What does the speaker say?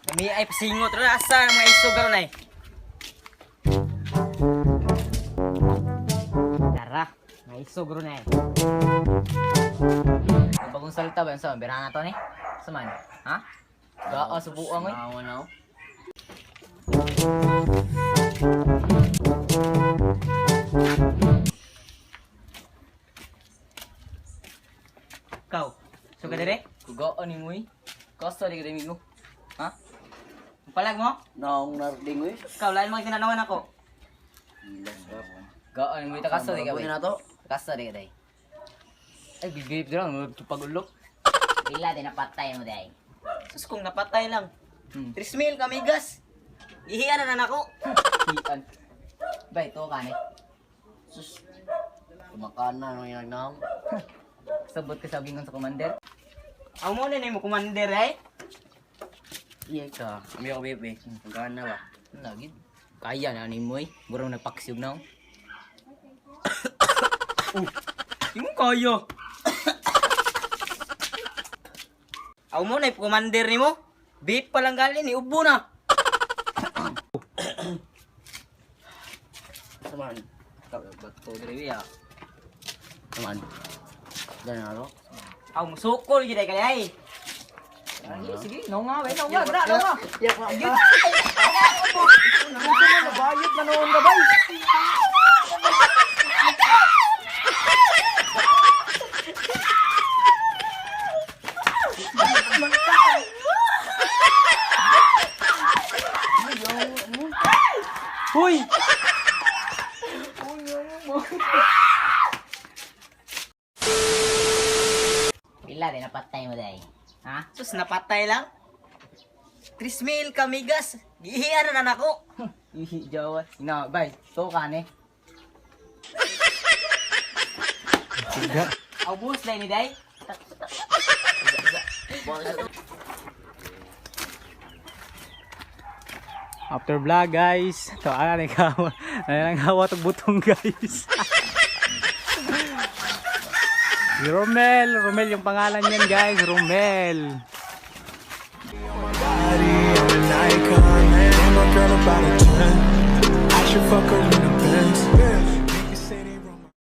Kami ay pasingot rin asa ng mga isog ron ay. Tara, mga isog ron ay. Ang bagong salita ba yun sa birahan na to ni? Saman, ha? Gaa subuan ko eh. Awan ako. Ikaw, so ka dire? Kugaan ni mo eh. Kasa di ka dami mo. Ha? Palag mo? Naong narding mo eh. Ikaw, lain mga ginanawan ako. Gaan ni mo ita kasa di ka Buhay ba? na to. Kasa di ka day. Ay bibip dira mo pagulok. Pila din napatay mo day. Sus, kung napatay lang. Hmm. 3,000 kami gas. Ihiyan na nako. Hian. Bay to ka ni. Sus. Kumakana nung yung nagnam. Sabot ka sa gingon sa commander. Ako mo na mo commander ay. Iya ka. Ami ako bebe. Magana ba? Lagi. Kaya na ni mo eh. Burang nagpaksiw na. Di mo kaya. Ako mo na commander ni mo. Beef pa lang galing ni ubo na. Saman. Bato diri ya. Saman. Dan aro. Ako mo sukol gid ay kaya ay. Sige, no nga, no nga, no nga. Yak na. Bayot na noon ka bay. Huy! Pila din napatay mo day. Ha? Sus, napatay lang. 3,000 kami gas. Gihiyan na nako. Ihi Jawa. Na, bay, to ka ni. Ako bus na ni day. After vlog guys. To ana ni kawa. Nanangawa tong butong guys. Si Romel, Romel yung pangalan niyan guys, Romel. An icon, and my girl about a 10. I should fuck her in the Benz.